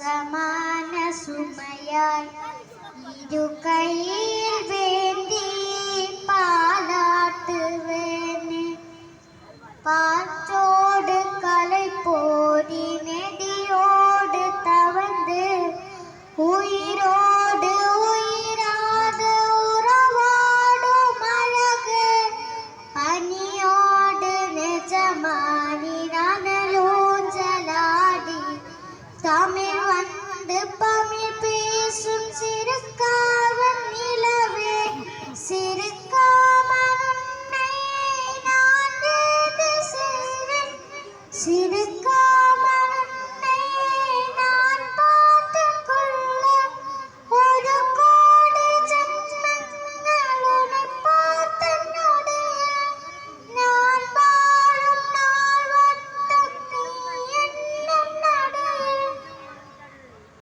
സുഖമാന സുമയായി ഇരുകൈയിൽ വേണ്ടി പാലാട്ട് വേന് പാച്ചോട് കலை போரி நெடியோடு தவந்து உயிரோடு உயிராத உறவாடும் அழகு பனியோடு நெஜமானி நனலூஞ்சலாடி தமிழ் வந்து பமிழ் பேசும் சிறுகாவன் நிலவே சிறுகாமன் உன்னை நான் தேடி செல்வேன் சிறு